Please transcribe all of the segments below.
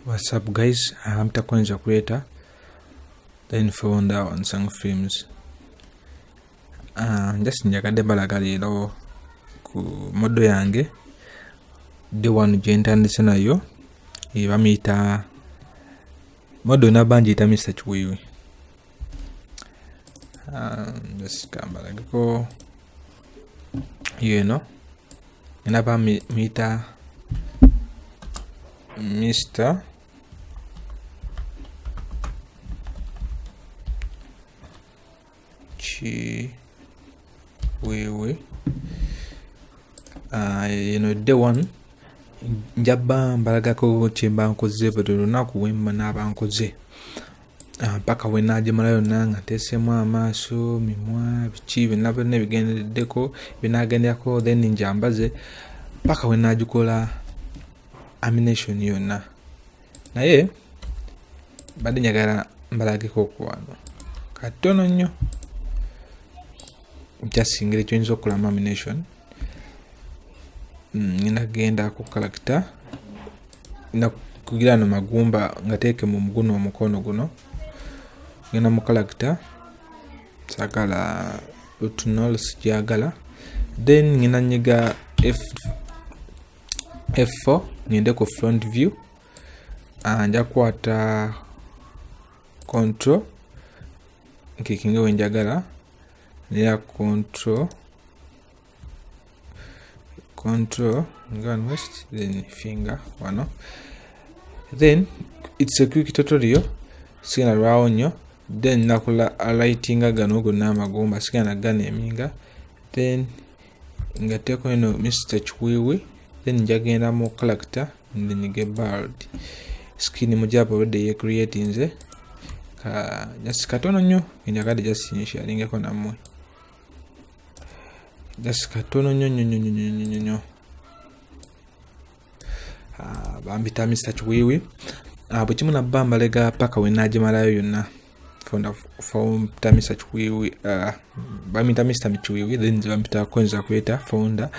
What's up guys, mtakuanza creator then founder Unsung Films. Just njakadde mbalaga leero ku modo yange the one gyentandise nayo bamuyita modo nabanjiyita Mr. Chiwiwi. Just kambalagako nabamuyita Mr. Chiwiwi. The one njaba mbalagako kyemba nkoze buli lunaku wemba naba nkoze paka wenagimala yonna nga nteesemu amaaso mimwa biki byonna byonna ebigendereddeko binagenderako then njambaze paka wenagikola amination yonna. Naye badde njagala mbalageko okuwano katono nnyo nkyasingire kyoyinza okukolamu amination. Ngenda genda ku character kugira no magumba ngateeke mu muguno omukono guno, ngenda mu character sagala utunol sijagala, then ngenda nyiga F4 ngende ku front view, nja kwata control nkikinge wenjagala ya control ngan west then finger wano, then it's a quick tutorial sigana lwawonyo then nakula lightinga gano gonna amagumba sigana gana eminga then ngateko eno Mr. Chiwiwi then njagenda mu character ndinige bird skin mujaba already ye create nze just katono nnyo njakadde just sharingeko namwe just katono nnyo bambita Mr. Chiwiwi. Bwe kimu nabba mbalega paka wenagimalayo yonna founder Mr. Chiwiwi, bamita Mr. Chiwiwi then bambita kwenza creator founder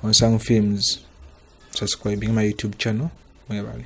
Unsung Films. Subscribing my YouTube channel. Mwebale.